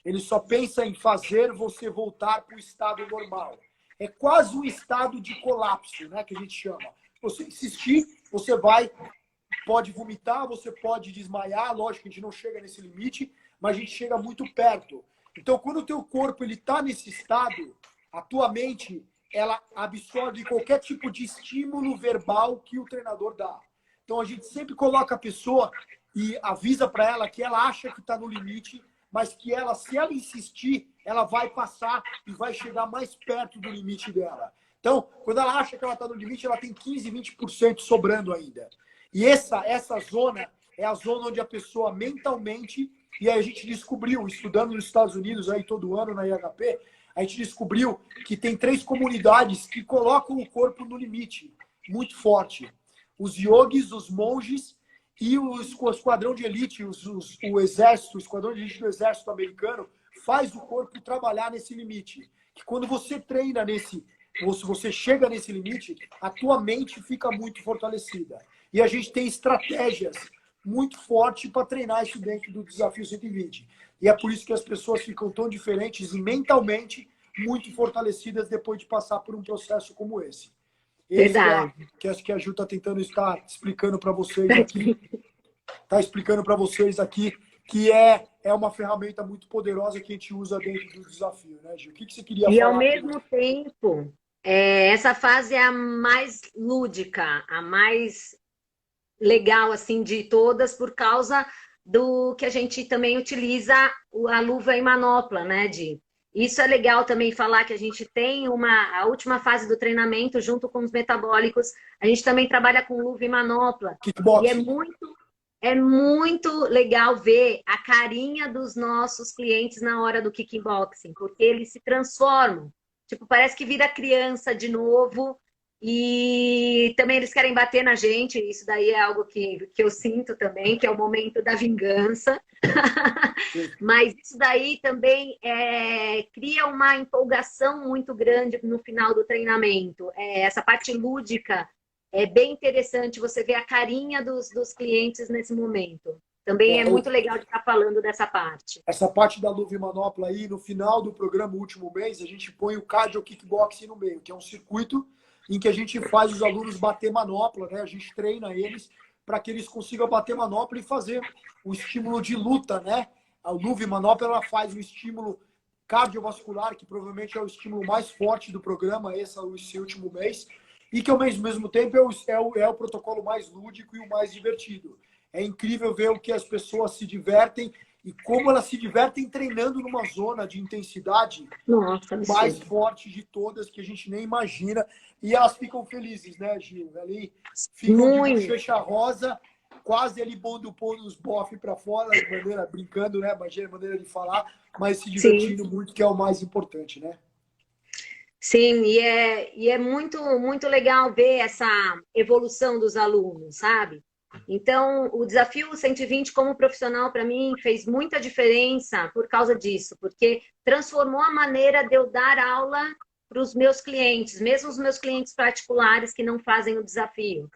Ele só pensa em fazer você voltar para o estado normal. É quase um estado de colapso, né, que a gente chama. Você insistir, você pode vomitar, você pode desmaiar. Lógico que a gente não chega nesse limite, mas a gente chega muito perto. Então, quando o teu corpo está nesse estado, a tua mente ela absorve qualquer tipo de estímulo verbal que o treinador dá. Então, a gente sempre coloca a pessoa e avisa para ela que ela acha que está no limite, mas que ela, se ela insistir, ela vai passar e vai chegar mais perto do limite dela. Então, quando ela acha que ela está no limite, ela tem 15, 20% sobrando ainda. E essa zona é a zona onde a pessoa mentalmente, e aí a gente descobriu, estudando nos Estados Unidos aí todo ano na IHP, a gente descobriu que tem 3 comunidades que colocam o corpo no limite, muito forte. Os yogis, os monges e o esquadrão de elite, o exército, o esquadrão de elite do exército americano, faz o corpo trabalhar nesse limite. Que quando você treina ou se você chega nesse limite, a tua mente fica muito fortalecida. E a gente tem estratégias muito fortes para treinar isso dentro do Desafio 120. E é por isso que as pessoas ficam tão diferentes e mentalmente muito fortalecidas depois de passar por um processo como esse. Verdade. Que acho que a Ju está tentando estar explicando para vocês aqui. Está explicando para vocês aqui que é uma ferramenta muito poderosa que a gente usa dentro do desafio, né, Gil? O que você queria falar? E ao mesmo tempo, essa fase é a mais lúdica, a mais legal assim de todas, por causa do que a gente também utiliza a luva e manopla, né, Di? Isso é legal também falar que a gente tem a última fase do treinamento junto com os metabólicos, a gente também trabalha com luva e manopla. Kickboxing. E é muito legal ver a carinha dos nossos clientes na hora do kickboxing, porque eles se transformam. Tipo, parece que vira criança de novo. E também eles querem bater na gente, isso daí é algo que eu sinto também, que é o momento da vingança. Mas isso daí também cria uma empolgação muito grande no final do treinamento. Essa parte lúdica é bem interessante, você ver a carinha dos clientes nesse momento. Também é muito legal de estar falando dessa parte. Essa parte da luva e manopla aí, no final do programa, último mês, a gente põe o cardio kickboxing no meio, que é um circuito em que a gente faz os alunos bater manopla, né? A gente treina eles para que eles consigam bater manopla e fazer o estímulo de luta, né? A luva e manopla, ela faz um estímulo cardiovascular, que provavelmente é o estímulo mais forte do programa, esse último mês, e que ao mesmo tempo é o protocolo mais lúdico e o mais divertido. É incrível ver o que as pessoas se divertem e como elas se divertem treinando numa zona de intensidade mais forte de todas, que a gente nem imagina. E elas ficam felizes, né, Gil? Ali ficam de bochecha rosa, quase ali pondo os bofs para fora, brincando, né? Maneira de falar, mas se divertindo muito, que é o mais importante, né? Sim, e é muito, muito legal ver essa evolução dos alunos, sabe? Então, o Desafio 120 como profissional, para mim, fez muita diferença por causa disso, porque transformou a maneira de eu dar aula para os meus clientes, mesmo os meus clientes particulares que não fazem o desafio.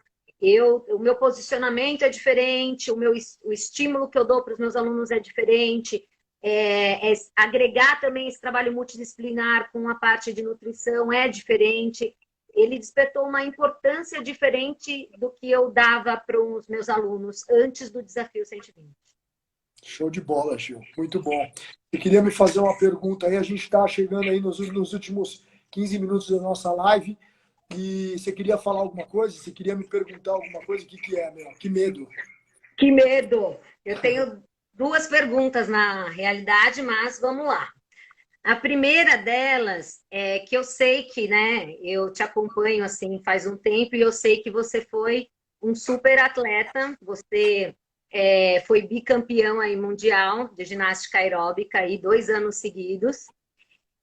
O meu posicionamento é diferente, o estímulo que eu dou para os meus alunos é diferente, agregar também esse trabalho multidisciplinar com a parte de nutrição é diferente. Ele despertou uma importância diferente do que eu dava para os meus alunos antes do Desafio 120. Show de bola, Gil. Muito bom. Você queria me fazer uma pergunta aí, a gente está chegando aí nos últimos 15 minutos da nossa live, e você queria falar alguma coisa? Você queria me perguntar alguma coisa? O que que é, meu? Que medo. Que medo! Eu tenho duas perguntas na realidade, mas vamos lá. A primeira delas é que eu sei que, né, eu te acompanho assim faz um tempo e eu sei que você foi um super atleta, você foi bicampeão aí mundial de ginástica aeróbica aí 2 anos seguidos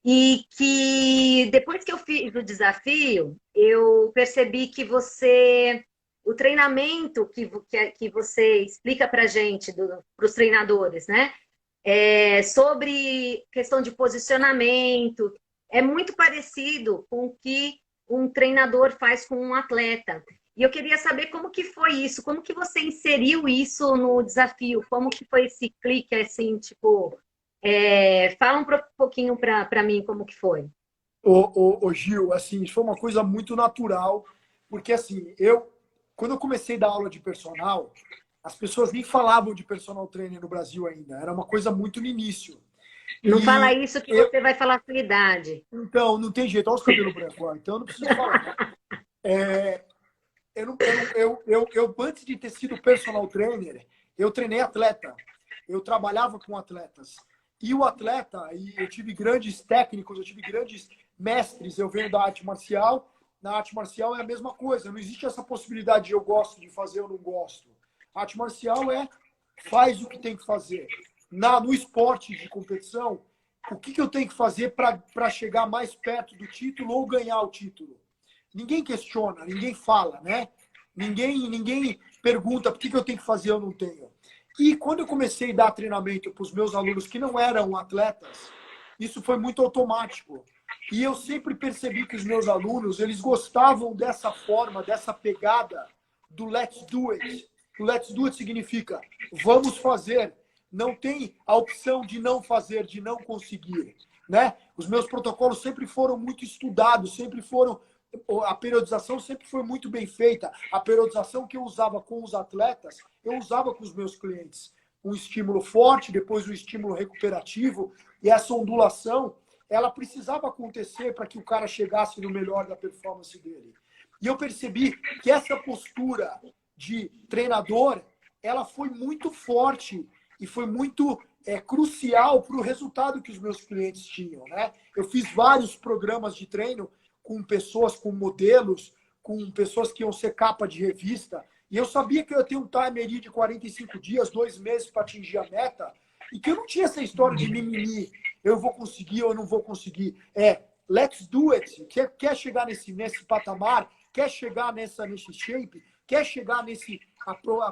e que depois que eu fiz o desafio, eu percebi que o treinamento que você explica para gente, para os treinadores, né? Sobre questão de posicionamento, é muito parecido com o que um treinador faz com um atleta. E eu queria saber como que foi isso, como que você inseriu isso no desafio, como que foi esse clique, assim, tipo, fala um pouquinho para mim como que foi. Ô, Gil, assim, isso foi uma coisa muito natural, porque assim, quando eu comecei a dar aula de personal, as pessoas nem falavam de personal trainer no Brasil ainda, era uma coisa muito no início. Não fala E isso que eu, você vai falar a sua idade. então, não tem jeito, olha os cabelos brancos, ó, então eu não preciso falar. Antes de ter sido personal trainer, eu treinei atleta. Eu trabalhava com atletas. E o atleta, e eu tive grandes técnicos, eu tive grandes mestres. Eu venho da arte marcial. Na arte marcial é a mesma coisa. Não existe essa possibilidade de eu gosto de fazer ou não gosto. A arte marcial faz o que tem que fazer. No esporte de competição, o que eu tenho que fazer para chegar mais perto do título ou ganhar o título? Ninguém questiona, ninguém fala, né? Ninguém pergunta por que eu tenho que fazer ou não tenho. E quando eu comecei a dar treinamento para os meus alunos que não eram atletas, isso foi muito automático. E eu sempre percebi que os meus alunos, eles gostavam dessa forma, dessa pegada do let's do it. O let's do it significa vamos fazer. Não tem a opção de não fazer, de não conseguir, né? Os meus protocolos sempre foram muito estudados, sempre foram a periodização sempre foi muito bem feita. A periodização que eu usava com os atletas, eu usava com os meus clientes. Um estímulo forte, depois um estímulo recuperativo. E essa ondulação, ela precisava acontecer para que o cara chegasse no melhor da performance dele. E eu percebi que essa postura de treinador, ela foi muito forte e foi muito crucial para o resultado que os meus clientes tinham, né? Eu fiz vários programas de treino com pessoas, com modelos, com pessoas que iam ser capa de revista. E eu sabia que eu ia ter um timer de 45 dias, 2 meses para atingir a meta, e que eu não tinha essa história de mimimi, eu vou conseguir ou eu não vou conseguir. Let's do it. Quer chegar nesse patamar, quer chegar nesse shape, quer chegar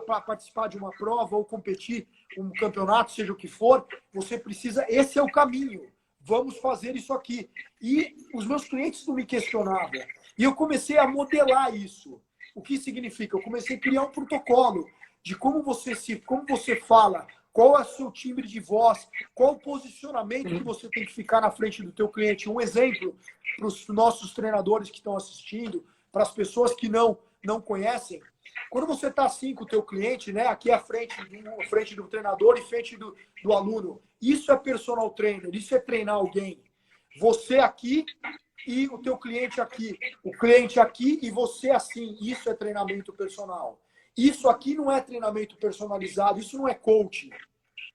para participar de uma prova ou competir um campeonato, seja o que for, você precisa, esse é o caminho. Vamos fazer isso aqui. E os meus clientes não me questionavam. E eu comecei a modelar isso. O que significa? Eu comecei a criar um protocolo de como você fala, qual é o seu timbre de voz, qual o posicionamento que você tem que ficar na frente do teu cliente. Um exemplo para os nossos treinadores que estão assistindo, para as pessoas que não conhecem. Quando você está assim com o teu cliente, né, aqui à frente do treinador e frente do aluno, isso é personal trainer, isso é treinar alguém. Você aqui e o teu cliente aqui. O cliente aqui e você assim. Isso é treinamento personal. Isso aqui não é treinamento personalizado, isso não é coaching,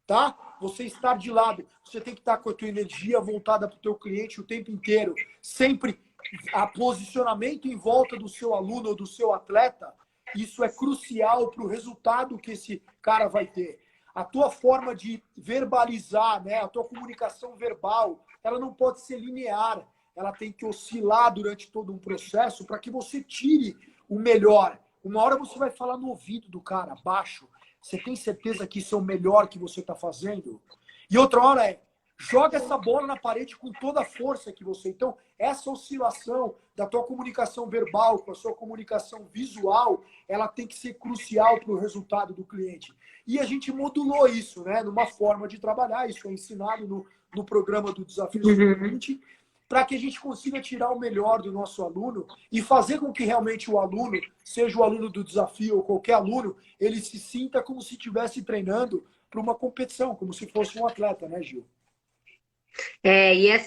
tá? Você estar de lado, você tem que estar com a tua energia voltada para o teu cliente o tempo inteiro. Sempre a posicionamento em volta do seu aluno ou do seu atleta, isso é crucial para o resultado que esse cara vai ter. A tua forma de verbalizar, né, a tua comunicação verbal, ela não pode ser linear. Ela tem que oscilar durante todo um processo para que você tire o melhor. Uma hora você vai falar no ouvido do cara, baixo. Você tem certeza que isso é o melhor que você está fazendo? E outra hora joga essa bola na parede com toda a força que você... Então, essa oscilação da tua comunicação verbal com a sua comunicação visual, ela tem que ser crucial para o resultado do cliente. E a gente modulou isso, né, numa forma de trabalhar. Isso é ensinado no programa do Desafio Sub-20, para que a gente consiga tirar o melhor do nosso aluno e fazer com que realmente o aluno, seja o aluno do desafio ou qualquer aluno, ele se sinta como se estivesse treinando para uma competição, como se fosse um atleta, né, Gil?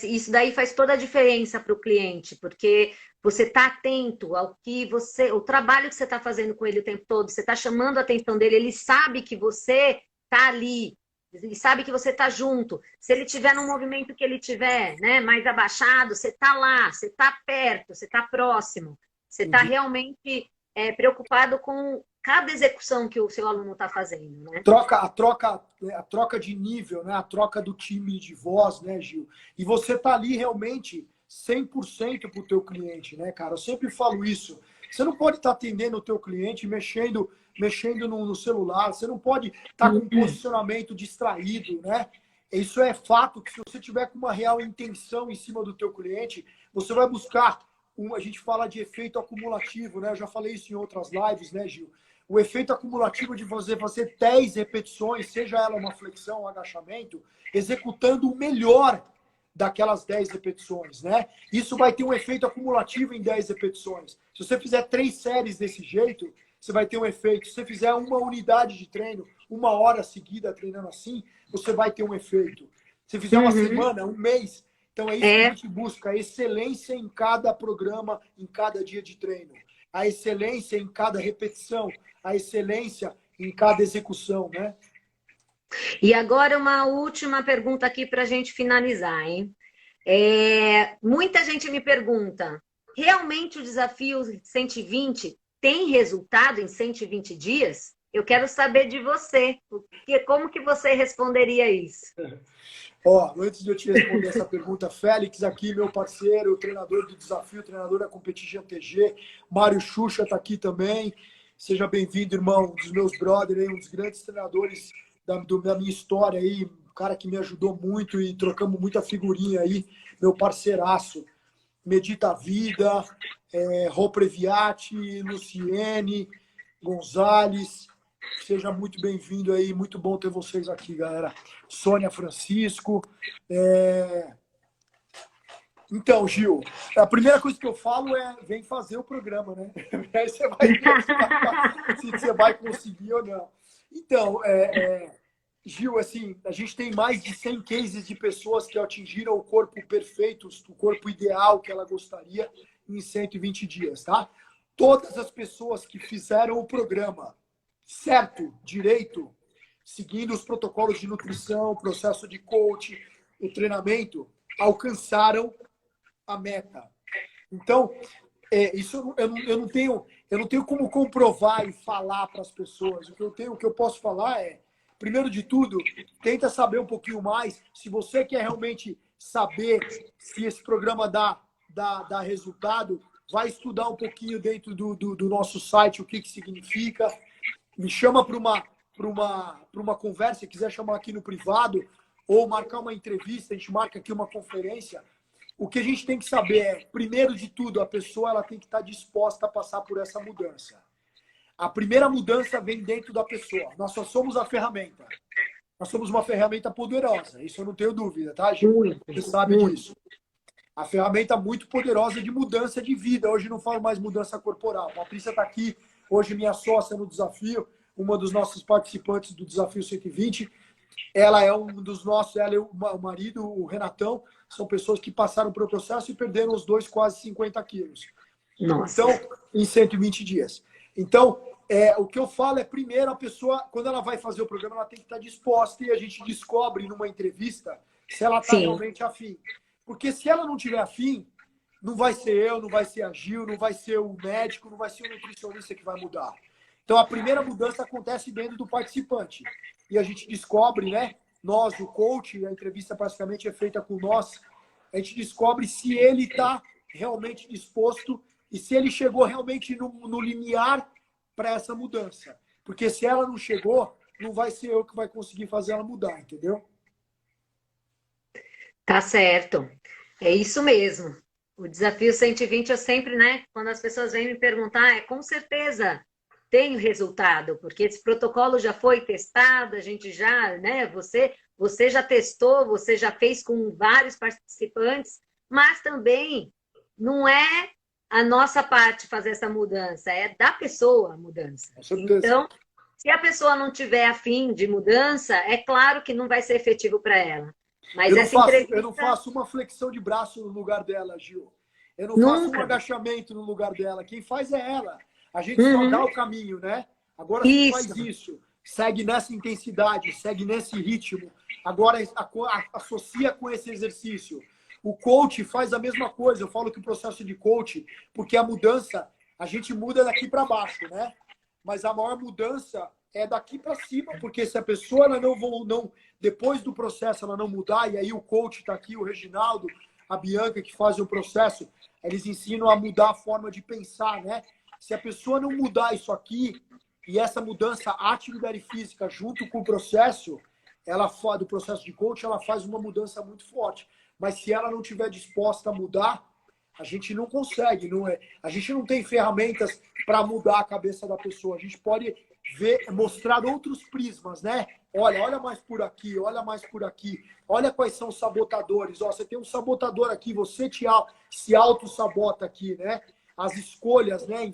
Isso daí faz toda a diferença para o cliente, porque você está atento ao que o trabalho que você está fazendo com ele o tempo todo, você está chamando a atenção dele, ele sabe que você está ali, ele sabe que você está junto. Se ele tiver num movimento que ele tiver, né, mais abaixado, você está lá, você está perto, você está próximo, você está Entendi. realmente preocupado com cada execução que o seu aluno está fazendo, né? A troca de nível, né? A troca do time de voz, né, Gil? E você tá ali realmente 100% para o teu cliente, né, cara? Eu sempre falo isso. Você não pode estar atendendo o teu cliente mexendo no celular. Você não pode estar com um posicionamento distraído, né? Isso é fato que se você tiver com uma real intenção em cima do teu cliente, você vai buscar a gente fala de efeito acumulativo, né? Eu já falei isso em outras lives, né, Gil? O efeito acumulativo de você fazer 10 repetições, seja ela uma flexão ou um agachamento, executando o melhor daquelas 10 repetições, né? Isso vai ter um efeito acumulativo em 10 repetições. Se você fizer 3 séries desse jeito, você vai ter um efeito. Se você fizer uma unidade de treino, 1 hora seguida treinando assim, você vai ter um efeito. Se fizer uma semana, um mês, então é isso que a gente busca, a excelência em cada programa, em cada dia de treino. A excelência em cada repetição, a excelência em cada execução, né? E agora uma última pergunta aqui para a gente finalizar, hein? Muita gente me pergunta, realmente o desafio 120 tem resultado em 120 dias? Eu quero saber de você, porque como que você responderia isso? Ó, antes de eu te responder essa pergunta, Félix aqui, meu parceiro, treinador do desafio, treinador da Competition TG, Mário Xuxa está aqui também. Seja bem-vindo, irmão, um dos meus brothers, um dos grandes treinadores da minha história aí, um cara que me ajudou muito e trocamos muita figurinha aí, meu parceiraço. Medita a Vida, Rô Previati, Luciene, Gonzalez. Seja muito bem-vindo aí, muito bom ter vocês aqui, galera. Sônia Francisco. Então, Gil, a primeira coisa que eu falo é vem fazer o programa, né? Aí você vai ver se você vai conseguir ou não. Então, Gil, assim, a gente tem mais de 100 cases de pessoas que atingiram o corpo perfeito, o corpo ideal que ela gostaria em 120 dias, tá? Todas as pessoas que fizeram o programa certo, direito, seguindo os protocolos de nutrição, processo de coach, o treinamento, alcançaram a meta. Então, isso eu não tenho como comprovar e falar para as pessoas. O que eu posso falar é, primeiro de tudo, tenta saber um pouquinho mais. Se você quer realmente saber se esse programa dá resultado, vai estudar um pouquinho dentro do nosso site o que significa. Me chama para uma conversa, se quiser chamar aqui no privado, ou marcar uma entrevista, a gente marca aqui uma conferência. O que a gente tem que saber é, primeiro de tudo, a pessoa ela tem que estar disposta a passar por essa mudança. A primeira mudança vem dentro da pessoa. Nós só somos a ferramenta. Nós somos uma ferramenta poderosa. Isso eu não tenho dúvida, tá, Gil? Você sabe disso. A ferramenta muito poderosa de mudança de vida. Hoje não falo mais mudança corporal. A Patrícia está aqui, hoje minha sócia no desafio, uma dos nossos participantes do Desafio 120. Ela é um dos nossos, ela e o marido, o Renatão, são pessoas que passaram pelo processo e perderam os dois quase 50 quilos. Nossa. Então, em 120 dias. Então, o que eu falo é, primeiro, a pessoa, quando ela vai fazer o programa, ela tem que estar disposta e a gente descobre numa entrevista se ela está realmente afim. Porque se ela não tiver afim, não vai ser eu, não vai ser a Gil, não vai ser o médico, não vai ser o nutricionista que vai mudar. Então, a primeira mudança acontece dentro do participante. E a gente descobre, né? Nós, o coach, a entrevista praticamente é feita com nós, a gente descobre se ele está realmente disposto e se ele chegou realmente no limiar para essa mudança. Porque se ela não chegou, não vai ser eu que vai conseguir fazer ela mudar, entendeu? Tá certo. É isso mesmo. O desafio 120 eu sempre, né? Quando as pessoas vêm me perguntar, com certeza tem resultado, porque esse protocolo já foi testado, a gente já, né? Você já testou, você já fez com vários participantes, mas também não é a nossa parte fazer essa mudança, é da pessoa a mudança. Então, se a pessoa não tiver afim de mudança, é claro que não vai ser efetivo para ela. Mas essa entrevista... Eu não faço uma flexão de braço no lugar dela, Gil. Eu não faço um Nunca. agachamento no lugar dela. Quem faz é ela. A gente só dá Uhum. o caminho, né? Agora você Isso. faz isso. Segue nessa intensidade, segue nesse ritmo. Agora associa com esse exercício. O coach faz a mesma coisa. Eu falo que o processo de coach, porque a mudança, a gente muda daqui para baixo, né? Mas a maior mudança é daqui para cima, porque se a pessoa ela não depois do processo ela não mudar, e aí o coach está aqui, o Reginaldo, a Bianca que fazem o processo, eles ensinam a mudar a forma de pensar, né? Se a pessoa não mudar isso aqui, e essa mudança, a atividade física junto com o processo, do processo de coach, ela faz uma mudança muito forte. Mas se ela não estiver disposta a mudar, a gente não consegue, a gente não tem ferramentas para mudar a cabeça da pessoa. A gente pode mostrar outros prismas, né? Olha mais por aqui, olha mais por aqui. Olha quais são os sabotadores. Ó, você tem um sabotador aqui, você se auto-sabota aqui, né? As escolhas, né?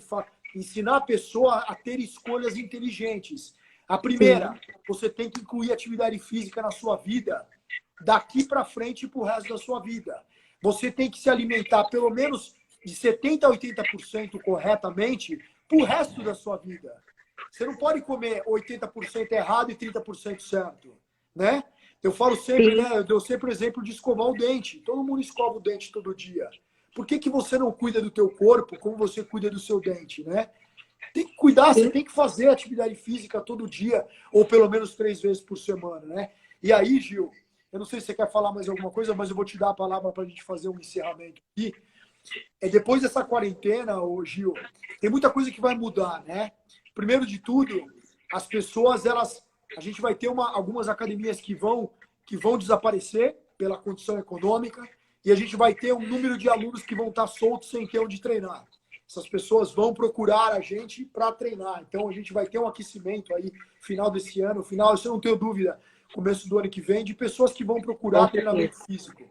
Ensinar a pessoa a ter escolhas inteligentes. A primeira, você tem que incluir atividade física na sua vida daqui para frente e para o resto da sua vida. Você tem que se alimentar pelo menos de 70% a 80% corretamente para o resto da sua vida. Você não pode comer 80% errado e 30% certo, né? Eu falo sempre, né? Eu dou sempre o exemplo de escovar o dente. Todo mundo escova o dente todo dia. Por que você não cuida do teu corpo como você cuida do seu dente, né? Tem que cuidar, você tem que fazer atividade física todo dia, ou pelo menos 3 vezes por semana, né? E aí, Gil, eu não sei se você quer falar mais alguma coisa, mas eu vou te dar a palavra para a gente fazer um encerramento aqui. Depois dessa quarentena, ô Gil, tem muita coisa que vai mudar, né? Primeiro de tudo, as pessoas, a gente vai ter algumas academias que vão desaparecer pela condição econômica e a gente vai ter um número de alunos que vão estar soltos sem ter onde treinar. Essas pessoas vão procurar a gente para treinar. Então, a gente vai ter um aquecimento aí, final desse ano, isso eu não tenho dúvida, começo do ano que vem, de pessoas que vão procurar treinamento físico.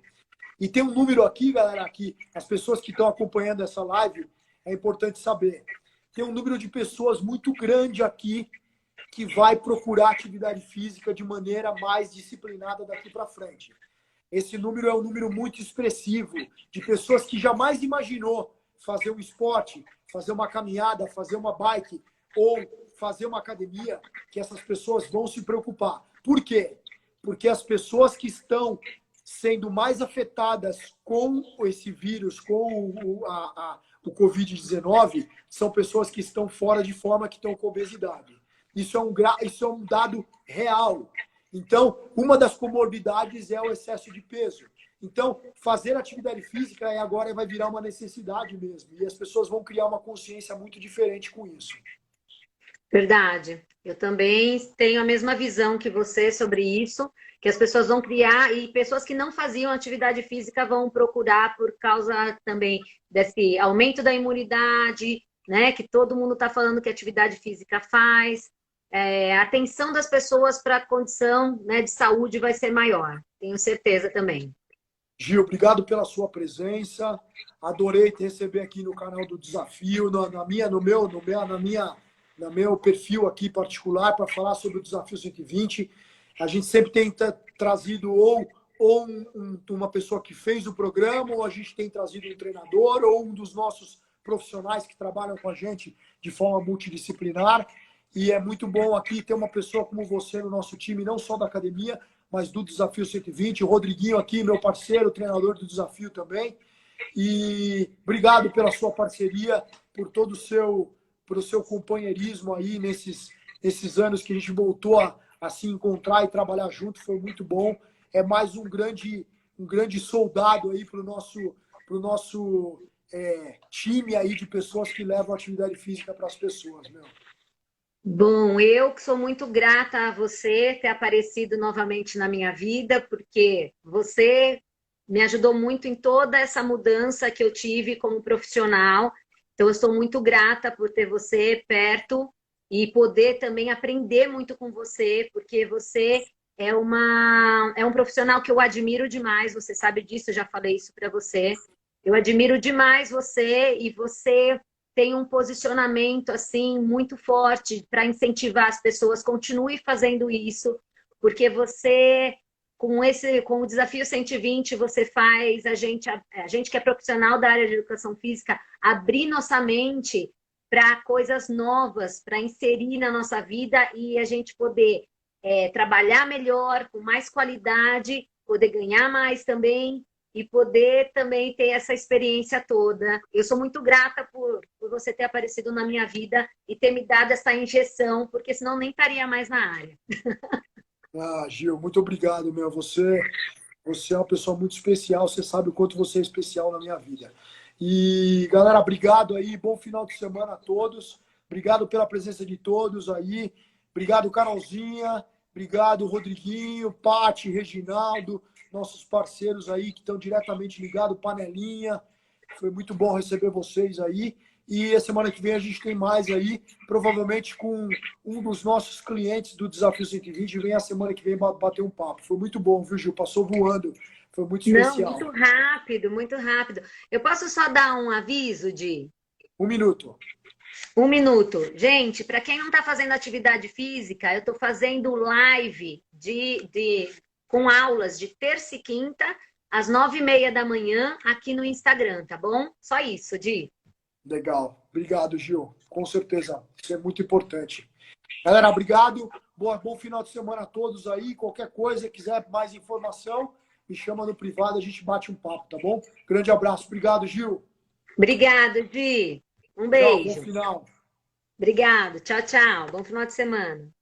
E tem um número aqui, galera, aqui, as pessoas que estão acompanhando essa live, é importante saber. Tem um número de pessoas muito grande aqui que vai procurar atividade física de maneira mais disciplinada daqui para frente. Esse número é um número muito expressivo de pessoas que jamais imaginou fazer um esporte, fazer uma caminhada, fazer uma bike ou fazer uma academia, que essas pessoas vão se preocupar. Por quê? Porque as pessoas que estão sendo mais afetadas com esse vírus, com o Covid-19, são pessoas que estão fora de forma, que estão com obesidade. Isso é um dado real. Então, uma das comorbidades é o excesso de peso. Então, fazer atividade física agora vai virar uma necessidade mesmo. E as pessoas vão criar uma consciência muito diferente com isso. Verdade. Eu também tenho a mesma visão que você sobre isso, que as pessoas vão criar, e pessoas que não faziam atividade física vão procurar por causa também desse aumento da imunidade, né? Que todo mundo está falando que atividade física faz. A atenção das pessoas para a condição, né, de saúde vai ser maior. Tenho certeza também. Gil, obrigado pela sua presença. Adorei te receber aqui no canal do Desafio, no meu perfil aqui particular para falar sobre o Desafio 120. A gente sempre tem trazido ou uma pessoa que fez o programa, ou a gente tem trazido um treinador, ou um dos nossos profissionais que trabalham com a gente de forma multidisciplinar. E é muito bom aqui ter uma pessoa como você no nosso time, não só da academia, mas do Desafio 120. O Rodriguinho aqui, meu parceiro, treinador do Desafio também. E obrigado pela sua parceria, por todo o seu companheirismo aí nesses anos que a gente voltou a se encontrar e trabalhar junto. Foi muito bom. É mais um grande soldado aí para o nosso time aí de pessoas que levam atividade física para as pessoas, meu. Bom, eu que sou muito grata a você ter aparecido novamente na minha vida, porque você me ajudou muito em toda essa mudança que eu tive como profissional. Então, eu estou muito grata por ter você perto e poder também aprender muito com você, porque você é um profissional que eu admiro demais, você sabe disso, eu já falei isso para você. Eu admiro demais você e você tem um posicionamento assim muito forte para incentivar as pessoas. Continue fazendo isso, porque você com o Desafio 120, você faz a gente que é profissional da área de educação física, abrir nossa mente para coisas novas, para inserir na nossa vida e a gente poder trabalhar melhor, com mais qualidade, poder ganhar mais também e poder também ter essa experiência toda. Eu sou muito grata por você ter aparecido na minha vida e ter me dado essa injeção, porque senão nem estaria mais na área. Ah, Gil, muito obrigado, meu. Você é uma pessoa muito especial, você sabe o quanto você é especial na minha vida. E, galera, obrigado aí, bom final de semana a todos. Obrigado pela presença de todos aí. Obrigado, Carolzinha. Obrigado, Rodriguinho, Pati, Reginaldo, nossos parceiros aí que estão diretamente ligados, Panelinha. Foi muito bom receber vocês aí. E a semana que vem a gente tem mais aí, provavelmente com um dos nossos clientes do Desafio 120. Vem a semana que vem bater um papo. Foi muito bom, viu, Gil? Passou voando. Foi muito especial. Não, muito rápido, muito rápido. Eu posso só dar um aviso de 1 minuto. 1 minuto. Gente, para quem não está fazendo atividade física, eu estou fazendo live com aulas de terça e quinta, às 9h30 da manhã, aqui no Instagram, tá bom? Só isso, Di. Legal. Obrigado, Gil. Com certeza. Isso é muito importante. Galera, obrigado. Bom final de semana a todos aí. Qualquer coisa, quiser mais informação, me chama no privado, a gente bate um papo, tá bom? Grande abraço. Obrigado, Gil. Obrigado, Di. Um Tchau, beijo. bom final. Obrigado. Tchau, tchau. Bom final de semana.